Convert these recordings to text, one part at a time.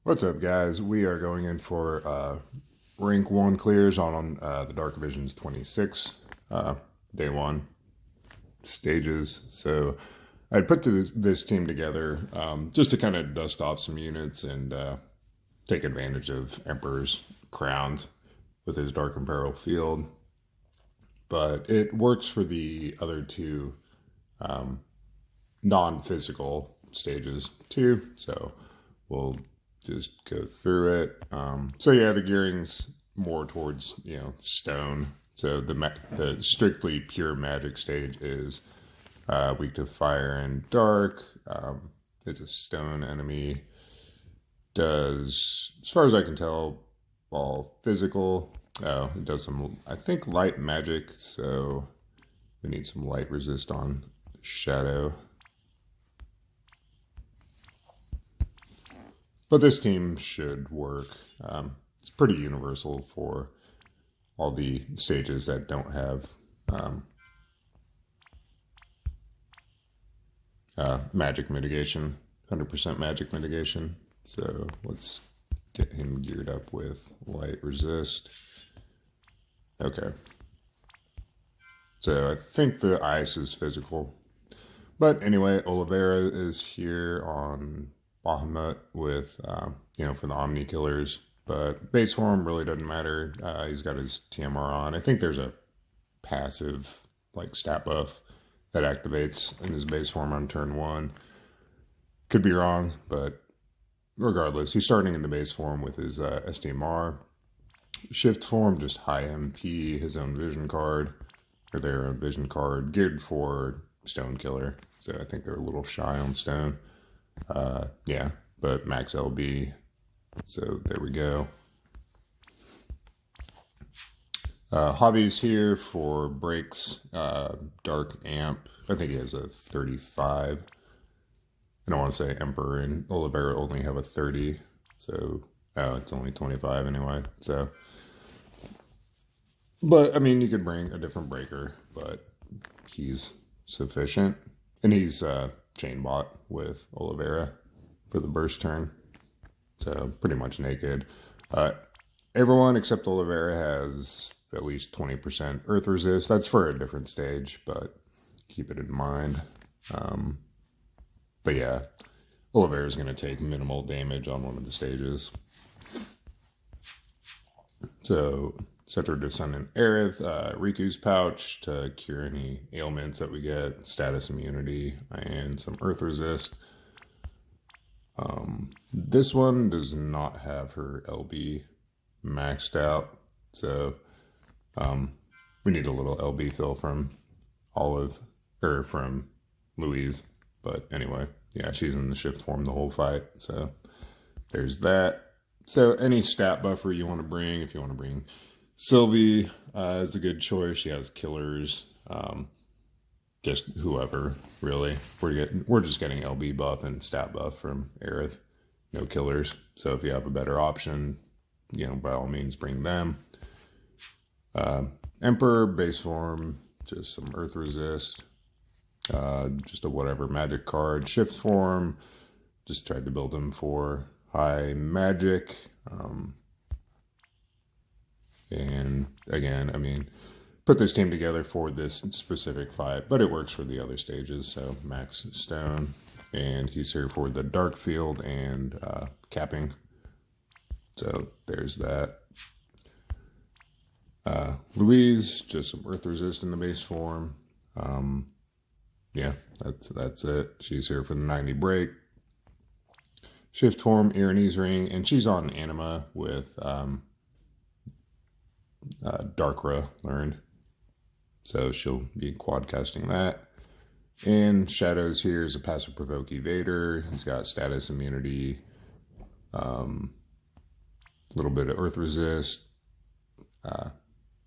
What's up, guys? We are going in for rank 1 clears on the Dark Visions 26, day 1 stages. So I put this team together just to kind of dust off some units and take advantage of Emperor's crowns with his Dark Imperial field. But it works for the other two non-physical stages too. So we'll just go through it. So yeah, the gearing's more towards stone. So the strictly pure magic stage is weak to fire and dark. It's a stone enemy. Does, as far as I can tell, all physical. Oh, it does some, I think, light magic. So we need some light resist on shadow. But this team should work. It's pretty universal for all the stages that don't have magic mitigation, 100% magic mitigation. So let's get him geared up with light resist. Okay. So I think the ice is physical. But anyway, Oliveira is here on Bahamut with, for the Omni Killers. But base form really doesn't matter. He's got his TMR on. I think there's a passive, like, stat buff that activates in his base form on turn 1. Could be wrong, but regardless, he's starting in the base form with his SDMR. Shift form, just high MP, his own vision card, or their own vision card, geared for Stone Killer. So I think they're a little shy on Stone. Yeah, but max LB. So there we go. Hobbies here for breaks. Dark Amp. I think he has a 35. I don't want to say Emperor and Oliveira only have a 30. So, it's only 25 anyway. So, but I mean, you could bring a different breaker, but he's sufficient. And he's chain bot with Oliveira for the burst turn. So pretty much naked. Everyone except Oliveira has at least 20% earth resist. That's for a different stage, but keep it in mind. But yeah, Oliveira is going to take minimal damage on one of the stages. So Scepter Descendant Aerith, Riku's Pouch to cure any ailments that we get, status immunity, and some earth resist. This one does not have her LB maxed out, so we need a little LB fill from from Louise. But anyway, yeah, she's in the shift form the whole fight, so there's that. So any stat buffer you want to bring, if you want to bring Sylvie, is a good choice. She has killers, just whoever, really. We're just getting LB buff and stat buff from Aerith, no killers. So if you have a better option, by all means bring them. Emperor, base form, just some earth resist, just a whatever magic card. Shift form, just tried to build him for high magic. And again, I mean, put this team together for this specific fight, but it works for the other stages. So max stone, and he's here for the dark field and capping. So there's that. Louise, just some earth resist in the base form. Yeah, that's it. She's here for the 90 break. Shift form, Irene's ring, and she's on Anima with Darkra learned. So she'll be quad casting that. And Shadows here is a passive provoke evader. He's got status immunity, a little bit of earth resist,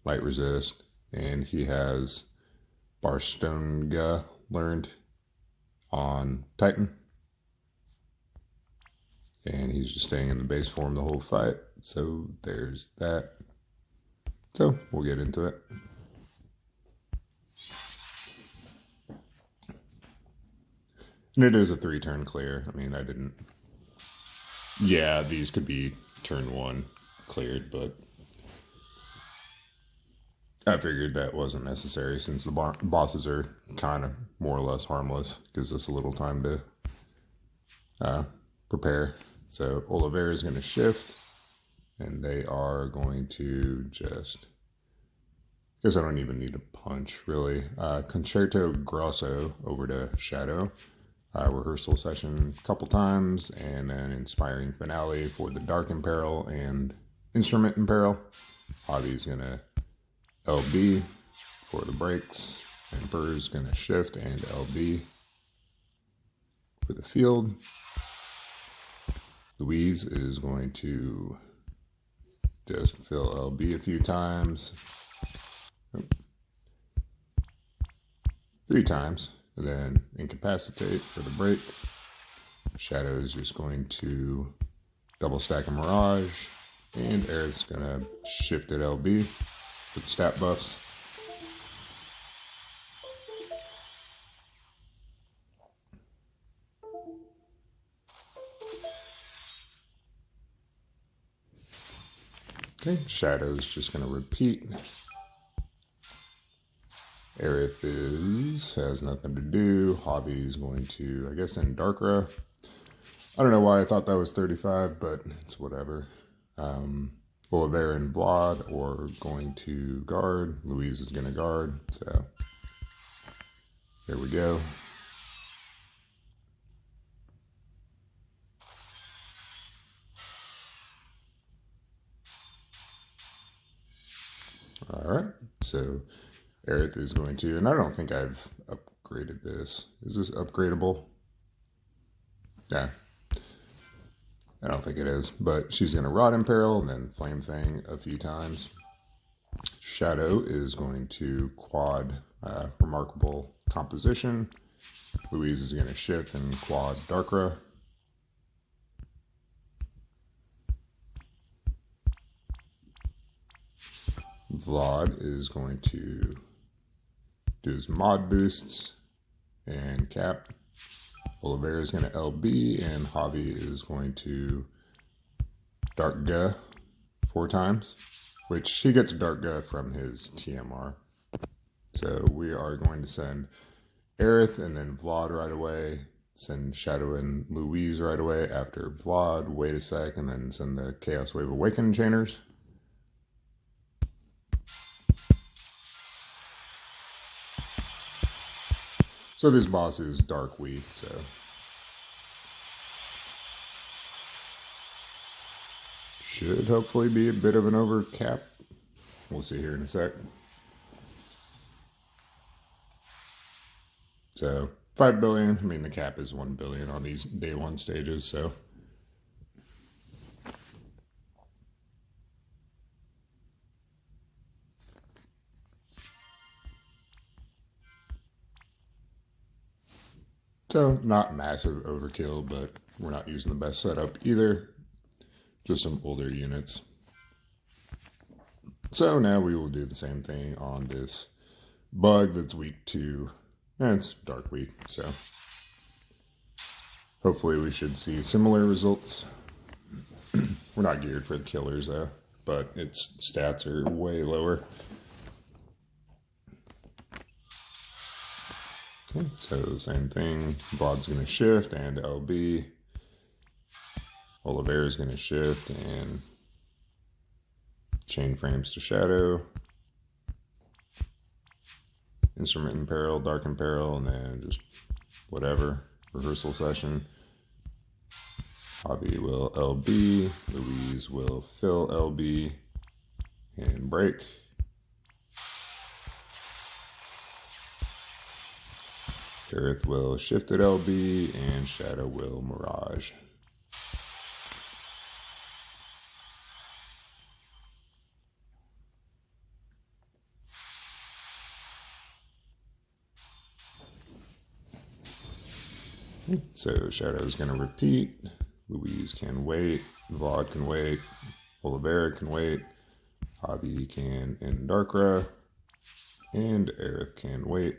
light resist, and he has Barstonga learned on Titan. And he's just staying in the base form the whole fight. So there's that. So we'll get into it. And it is a 3-turn clear. I mean, I didn't Yeah, these could be turn one cleared, but I figured that wasn't necessary since the bosses are kind of more or less harmless. Gives us a little time to prepare. So Oliveira is going to shift, and they are going to just. I guess I don't even need a punch, really. Concerto Grosso over to Shadow. Rehearsal session a couple times, and then inspiring finale for the Dark Imperil and Instrument Imperil. Javi's going to LB for the breaks. Emperor's going to shift and LB for the field. Louise is going to just fill LB a few times. 3 times. And then incapacitate for the break. Shadow is just going to double stack a Mirage. And Aerith's going to shift at LB for the stat buffs. Okay, Shadow's just going to repeat. Aerith has nothing to do. Javi's going to, I guess, in Darkra. I don't know why I thought that was 35, but it's whatever. Oliveira and Vlad are going to guard. Louise is going to guard. So, there we go. All right. So, Aerith is going to, and I don't think I've upgraded this. Is this upgradable? Yeah. I don't think it is, but she's going to Rod Imperil and then Flame Fang a few times. Shadow is going to quad Remarkable Composition. Louise is going to shift and quad Darkra. Vlad is going to do his mod boosts and cap. Oliveira is going to LB, and Javi is going to Dark Ga 4 times, which he gets Dark Ga from his TMR. So we are going to send Aerith and then Vlad right away, send Shadow and Louise right away after Vlad, wait a sec, and then send the Chaos Wave Awaken Chainers. So this boss is Dark Weak, so should hopefully be a bit of an overcap. We'll see here in a sec. So 5 billion, I mean the cap is 1 billion on these day 1 stages, so. So not massive overkill, but we're not using the best setup either. Just some older units. So now we will do the same thing on this bug that's weak 2. And it's Dark Week, so hopefully we should see similar results. We're not geared for the killers though, but its stats are way lower. Okay, so the same thing. Vlad's going to shift and LB. Oliveira is going to shift and chain frames to Shadow. Instrument Imperil, Dark Imperil, and then just whatever. Rehearsal session. Javi will LB. Louise will fill LB and break. Aerith will shift at LB and Shadow will Mirage. So Shadow is going to repeat. Louise can wait. Vlad can wait. Oliveira can wait. Javi can in Darkra. And Aerith can wait.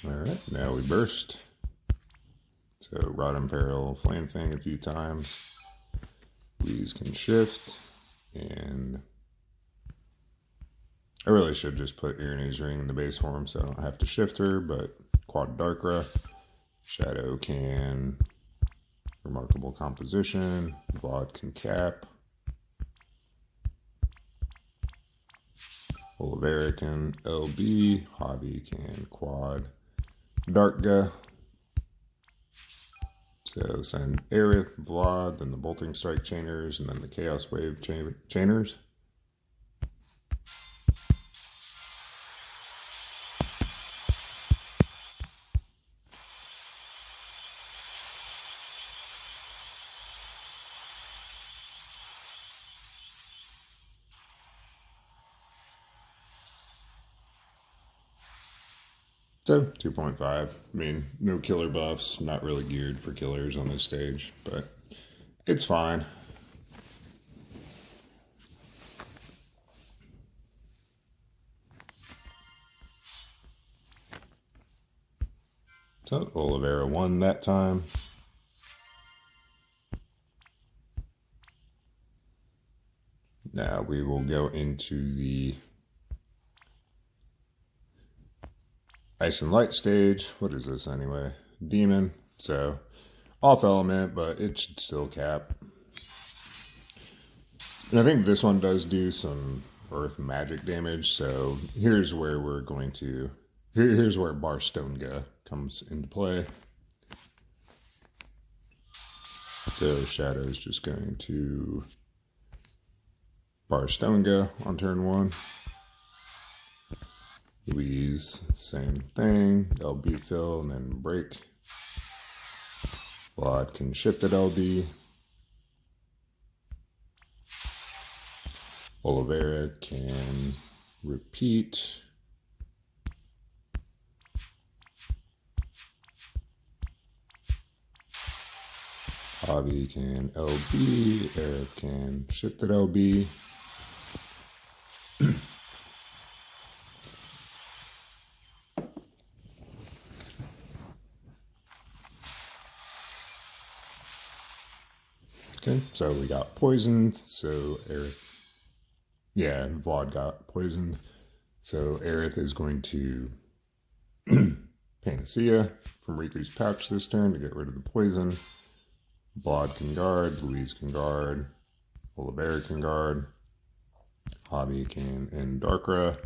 Alright, now we burst. So Rod and Peril, Flame Fang a few times. Louise can shift, and I really should just put Irene's Ring in the base form so I don't have to shift her, but Quad Darkra. Shadow can Remarkable Composition. Vlad can cap. Olivera can LB. Hobby can Quad Darkga. So send Aerith, Vlad, then the Bolting Strike Chainers, and then the Chaos Wave Chainers. So 2.5. I mean, no killer buffs, not really geared for killers on this stage, but it's fine. So Olivera won that time. Now we will go into the Ice and Light stage. What is this anyway? Demon. So off element, but it should still cap. And I think this one does do some earth magic damage. So here's where we're going to, here's where Barstonga comes into play. So Shadow is just going to Barstonga on turn 1. Louise, same thing. LB fill and then break. Vlad can shift at LB. Olivera can repeat. Hobby can LB. Aerith can shift at LB. Okay, so we got poisoned, so Aerith, yeah, Vlad got poisoned, so Aerith is going to Panacea from Riku's pouch this turn to get rid of the poison. Vlad can guard, Louise can guard, Olivera can guard, Hobby can end Darkra,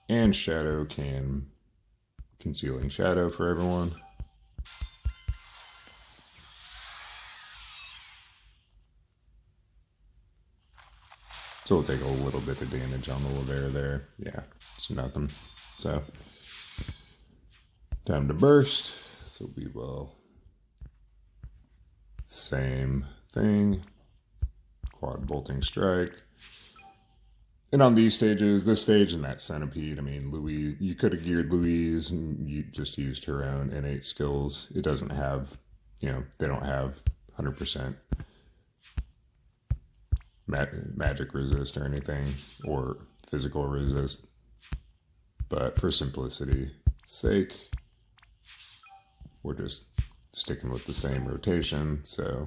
and Shadow can Concealing Shadow for everyone. So we'll take a little bit of damage on the Olivera there. Yeah, it's nothing. So, time to burst. So we will, same thing. Quad Bolting Strike. And on these stages, this stage and that Centipede, I mean, Louise, you could have geared Louise and you just used her own innate skills. It doesn't have, you know, they don't have 100% magic resist or anything, or physical resist, but for simplicity's sake, we're just sticking with the same rotation. So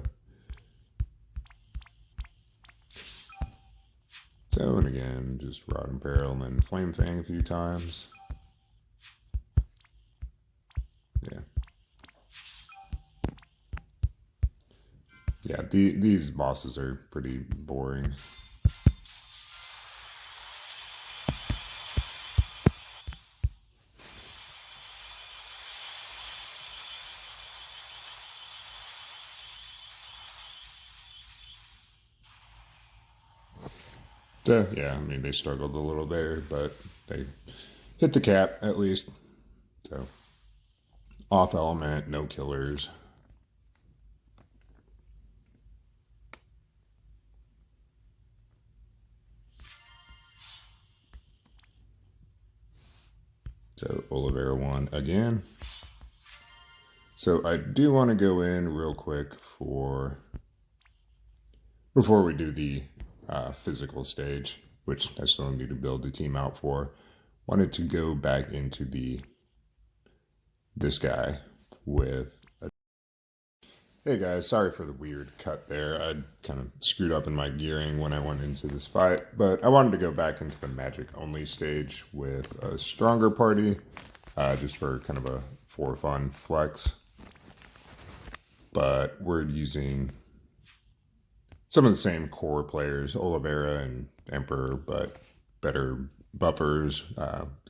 and again, just Rod and Peril and then Flame Fang a few times. Yeah. Yeah, these bosses are pretty boring. So, yeah, I mean, they struggled a little there, but they hit the cap at least. So, off element, no killers. So Olivera won again. So I do want to go in real quick before we do the physical stage, which I still need to build the team out for. Wanted to go back into the this guy with a... Hey guys, sorry for the weird cut there. I kind of screwed up in my gearing when I went into this fight, but I wanted to go back into the magic only stage with a stronger party, just for kind of a for fun flex. But we're using some of the same core players, Oliveira and Emperor, but better buffers.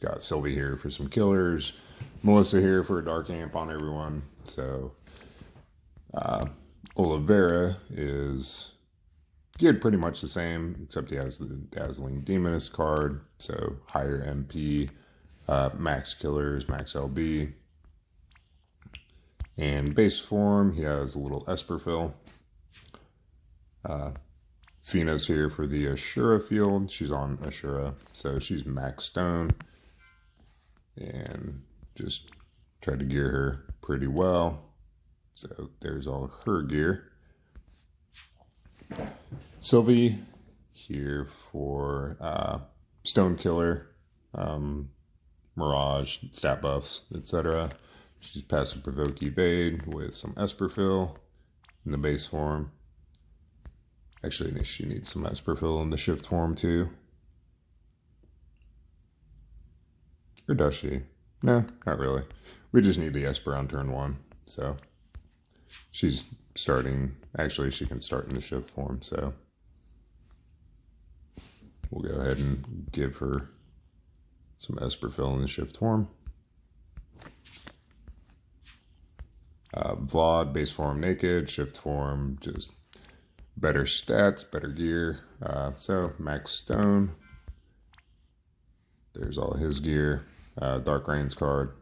Got Sylvie here for some killers, Melissa here for a dark amp on everyone. So Oliveira is geared pretty much the same, except he has the Dazzling Demoness card, so higher MP, max killers, max LB. And base form, he has a little Esper fill. Fina's here for the Ashura field. She's on Ashura, so she's max stone. And just tried to gear her pretty well. So there's all her gear. Sylvie here for Stone Killer, Mirage, stat buffs, etc. She's passive provoke evade with some Esper fill in the base form. Actually, she needs some Esper fill in the shift form too. Or does she? No, not really. We just need the Esper on turn 1. So she's starting, actually she can start in the shift form, so we'll go ahead and give her some Esper fill in the shift form. Vlad, base form naked, shift form, just better stats, better gear. So max stone. There's all his gear. Dark Reigns card.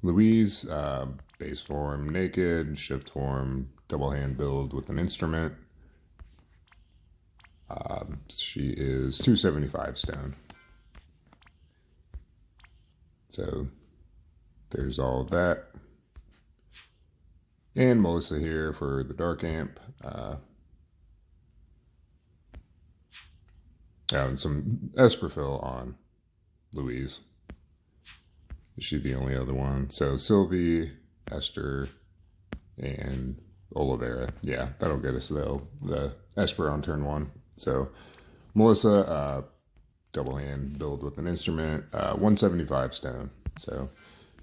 Louise, base form naked, shift form, double hand build with an instrument. She is 275 stone. So there's all of that. And Melissa here for the Dark Amp. And some Esper fill on Louise. Is she the only other one? So Sylvie, Esther, and Oliveira. Yeah, that'll get us though. The Esper on turn 1. So Melissa, double hand build with an instrument, 175 stone. So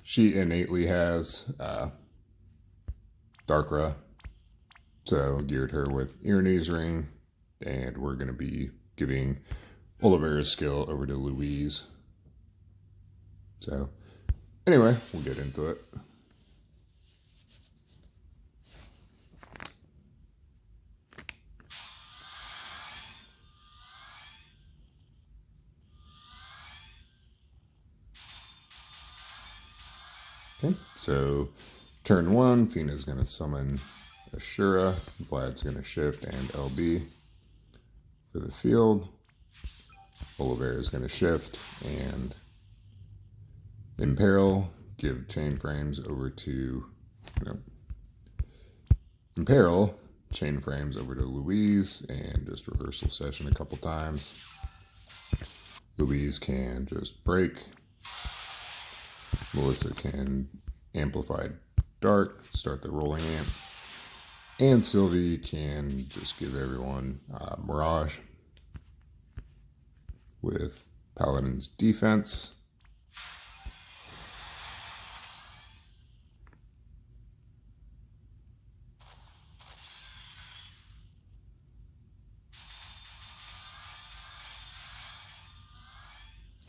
she innately has Darkra, so geared her with Irene's Ring, and we're going to be giving Oliveira's skill over to Louise. So anyway, we'll get into it. Okay, so turn 1, Fina's going to summon Ashura, Vlad's going to shift and LB for the field. Oliveira's going to shift and Imperil, give chain frames over to, Imperil, chain frames over to Louise, and just reversal session a couple times. Louise can just break. Melissa can amplify dark, start the rolling amp. And Sylvie can just give everyone Mirage with Paladin's defense.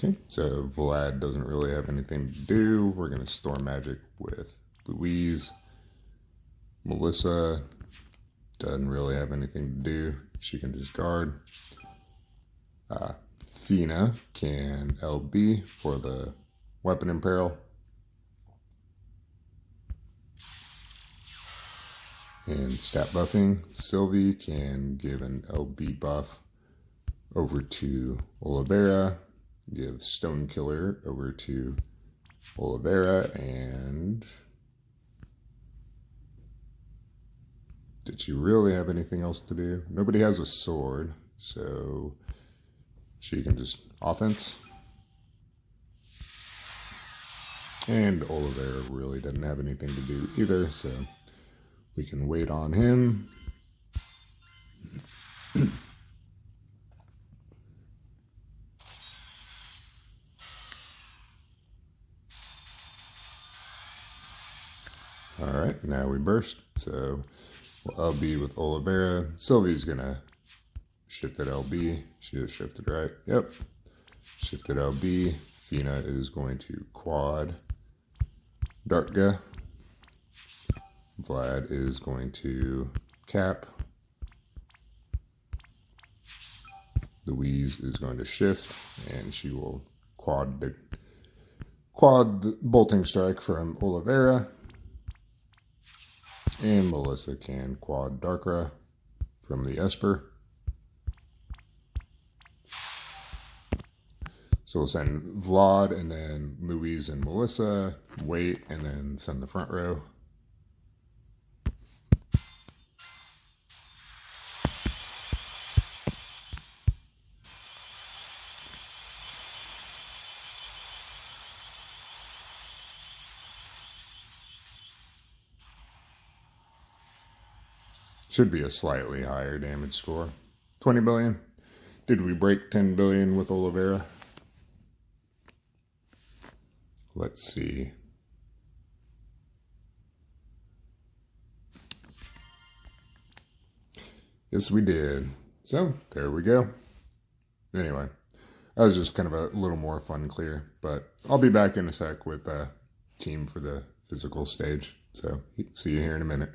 Okay, so Vlad doesn't really have anything to do. We're going to store magic with Louise. Melissa doesn't really have anything to do. She can just guard. Fina can LB for the weapon imperil. And stat buffing, Sylvie can give an LB buff over to Oliveira. Give Stone Killer over to Oliveira, and did she really have anything else to do? Nobody has a sword, so she can just offense. And Oliveira really doesn't have anything to do either, so we can wait on him. Alright, now we burst. So we'll LB with Oliveira. Sylvie's gonna shift at LB. She just shifted right. Yep. Shifted LB. Fina is going to quad Dartga. Vlad is going to cap. Louise is going to shift, and she will quad the bolting strike from Oliveira. And Melissa can quad Darkra from the Esper. So we'll send Vlad and then Louise and Melissa, wait, and then send the front row. Should be a slightly higher damage score. 20 billion. Did we break 10 billion with Oliveira? Let's see. Yes, we did. So, there we go. Anyway, that was just kind of a little more fun clear, but I'll be back in a sec with a team for the physical stage. So, see you here in a minute.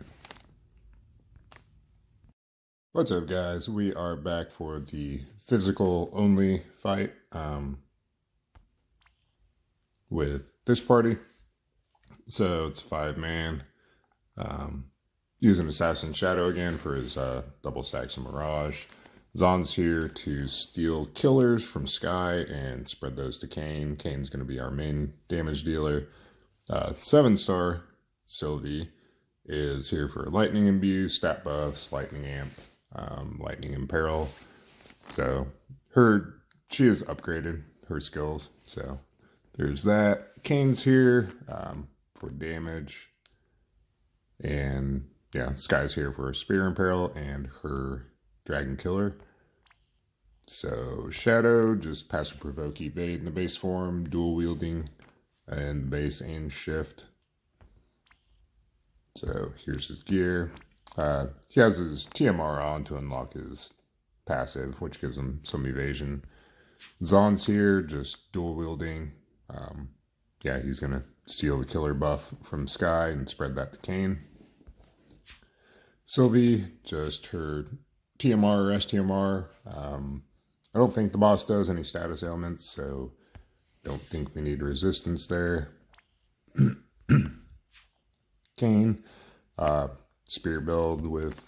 What's up, guys? We are back for the physical only fight with this party. So it's 5-man. Using Assassin Shadow again for his double stacks of Mirage. Zon's here to steal killers from Sky and spread those to Kane. Kane's going to be our main damage dealer. 7-star Sylvie is here for Lightning Imbue, stat buffs, Lightning Amp, Lightning Imperil. So she has upgraded her skills. So there's that. Kane's here for damage. And yeah, Sky's here for Spear Imperil and her Dragon Killer. So Shadow, just passive provoke evade in the base form, dual wielding, and base and shift. So here's his gear. He has his TMR on to unlock his passive, which gives him some evasion. Zon's here, just dual wielding. Yeah, he's going to steal the killer buff from Sky and spread that to Kane. Sylvie, just her TMR or STMR. I don't think the boss does any status ailments, so don't think we need resistance there. Kane, spear build with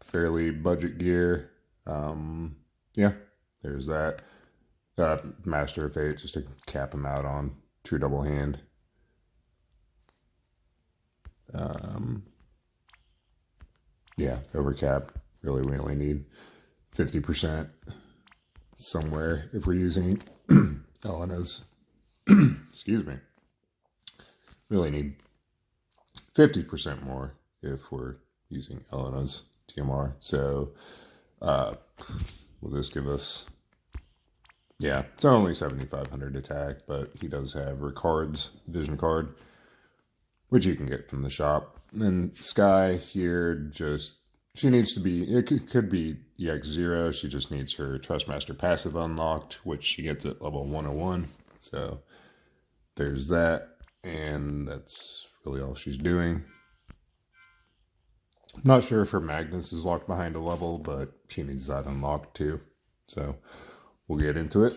fairly budget gear. Yeah, there's that. Master of Fate, just to cap him out on true double hand. Yeah, overcap. Really, we only need 50% somewhere if we're using Elena's. Excuse me. Really need 50% more if we're using Elena's TMR. So, will this give us... Yeah, it's only 7,500 attack, but he does have Ricard's vision card, which you can get from the shop. And then Sky here, just, she needs to be, it could be EX0, she just needs her Trustmaster passive unlocked, which she gets at level 101. So there's that, and that's really all she's doing. I'm not sure if her Magnus is locked behind a level, but she needs that unlocked too. So we'll get into it.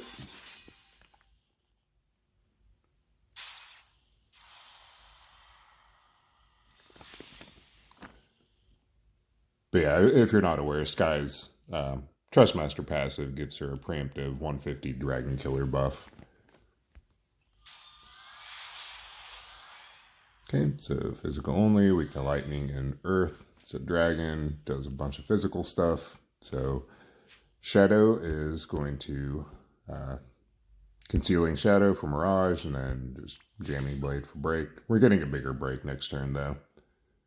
But yeah, if you're not aware, Sky's Trustmaster passive gives her a preemptive 150 Dragon Killer buff. Okay, so physical only, weak to lightning and earth. So dragon does a bunch of physical stuff. So Shadow is going to Concealing Shadow for Mirage, and then just Jamming Blade for break. We're getting a bigger break next turn, though.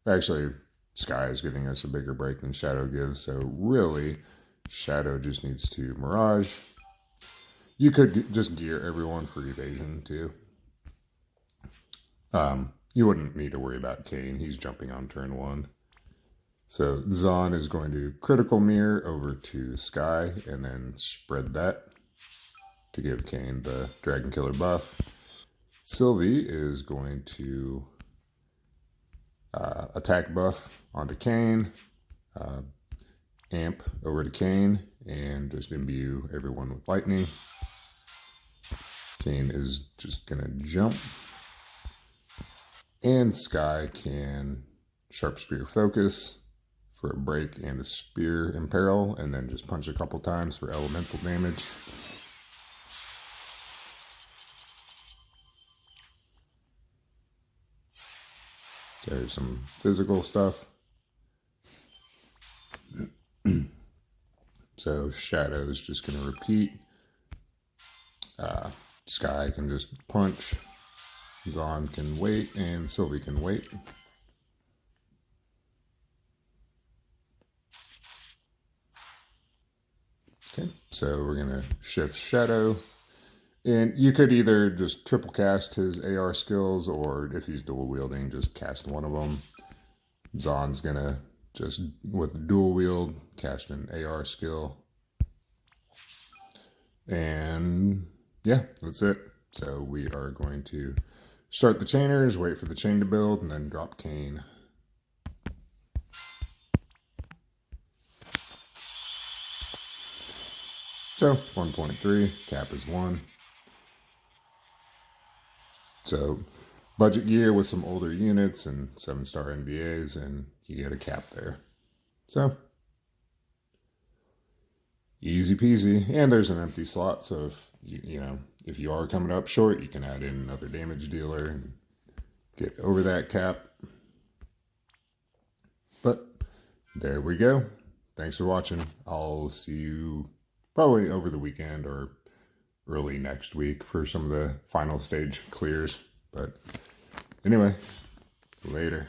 Actually, Sky is giving us a bigger break than Shadow gives, so really, Shadow just needs to Mirage. You could just gear everyone for evasion, too. You wouldn't need to worry about Kane. He's jumping on turn 1. So Zahn is going to Critical Mirror over to Sky, and then spread that to give Kane the Dragon Killer buff. Sylvie is going to attack buff onto Kane, amp over to Kane, and just imbue everyone with lightning. Kane is just going to jump. And Sky can Sharp Spear Focus for a break and a Spear Imperil, and then just punch a couple times for elemental damage. There's some physical stuff. So Shadow is just going to repeat. Sky can just punch. Zahn can wait, and Sylvie can wait. Okay, so we're going to shift Shadow. And you could either just triple cast his AR skills, or if he's dual wielding, just cast one of them. Zahn's going to just, with dual wield, cast an AR skill. And yeah, that's it. So we are going to start the chainers, wait for the chain to build, and then drop Kane. So 1.3, cap is 1. So budget gear with some older units and 7-star NVAs, and you get a cap there. So easy peasy. And there's an empty slot, so if if you are coming up short, you can add in another damage dealer and get over that cap. But there we go. Thanks for watching. I'll see you probably over the weekend or early next week for some of the final stage clears. But anyway, later.